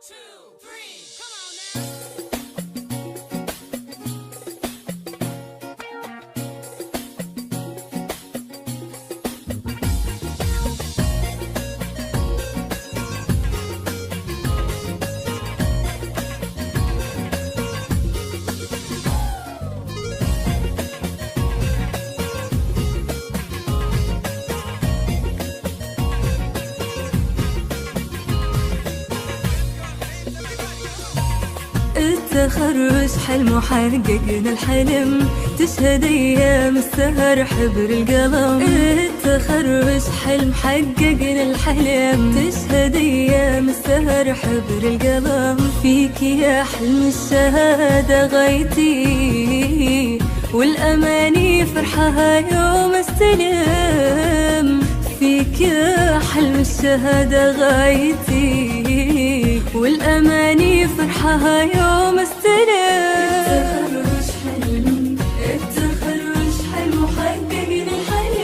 2, 3, come on now. التخرج حلم وحققنا الحلم، تشهد ايام السهر حبر القلم. التخرج حلم حققنا الحلم، تشهد ايام السهر حبر القلم. فيك يا حلم الشهادة غايتي، والاماني فرحها يوم استلم. فيك يا حلم الشهادة غايتي، والأماني فرحها يوم استلم. التخرج حلم وحققنا الحلم.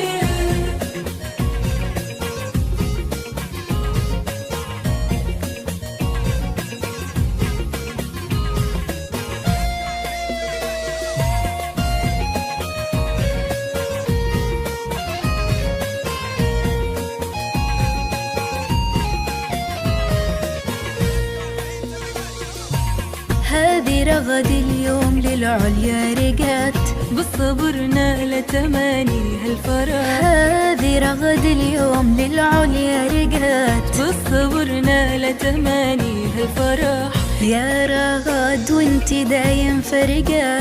هذه رغد اليوم للعليا رقات، بالصبر نال تمانيها الفرح. هذه رغد اليوم للعليا رقات، بالصبر نال تمانيها الفرح. يا رغد وانت دايم فرقة،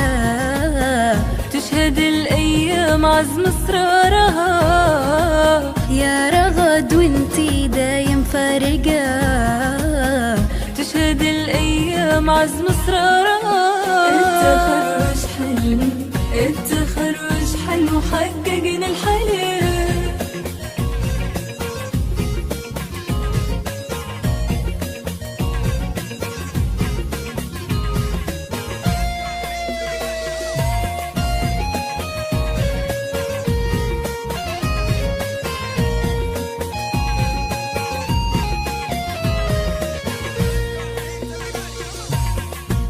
تشهد الأيام عزم إصرارها. يا رغد وانت دايم فرقة، تشهد الأيام عزم إصرارها. التخرج حلم، التخرج حلم وحققنا الحلم.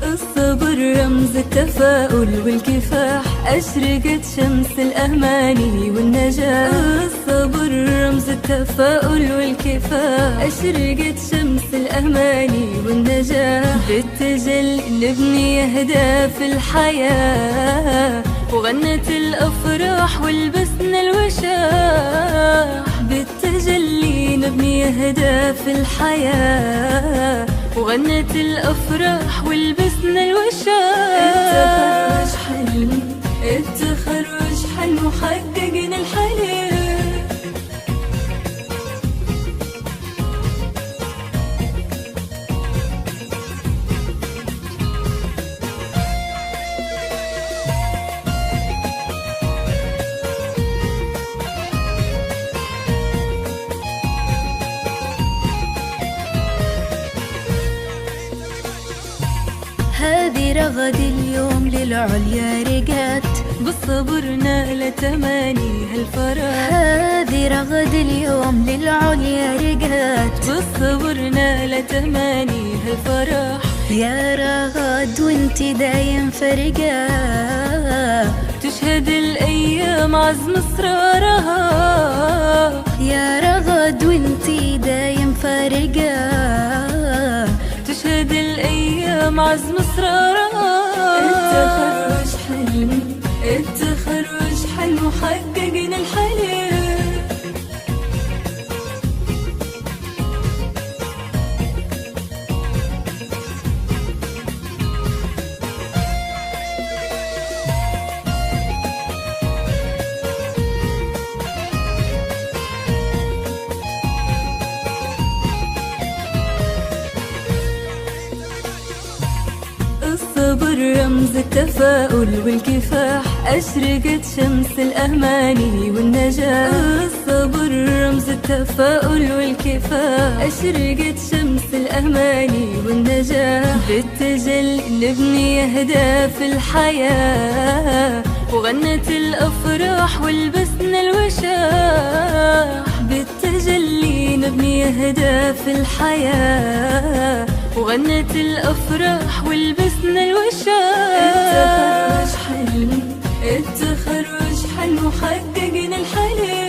الصبر رمز التفاؤل والكفاح، أشرقت شمس الأماني والنجاح. الصبر رمز التفاؤل والكفاح، أشرقت شمس الأماني والنجاح. بالتجل نبني أهداف الحياة، وغنت الأفراح ولبسنا الوشاح. بالتجلي نبني أهداف الحياة، وغنت الأفراح ولبسنا الوشاح. التخرج حلم، التخرج حلم وحققنا الحلم. هذه رغد اليوم للعليا رقات، بالصبر نال تمانيها الفرح. هذه رغد اليوم للعليا رقات، بالصبر نال تمانيها الفرح. يا رغد وانت دايم فرقة، تشهد الأيام عزم إصرارها. يا رغد وانت دايم فرقة، تشهد الأيام عزم إصرارها. التخرج حلم، التخرج حلم وحققنا الحلم. الصبر رمز التفاؤل والكفاح، أشرقت شمس الأماني والنجاح. الصبر رمز التفاؤل والكفاح، أشرقت شمس الأماني والنجاح. بالتجل نبني أهداف الحياة، وغنت الأفراح ولبسنا الوشاح. بالتجلي نبني أهداف الحياة، وغنت الأفراح ولبسنا الوشاح. التخرج حلم، التخرج حلم وحققنا الحلم.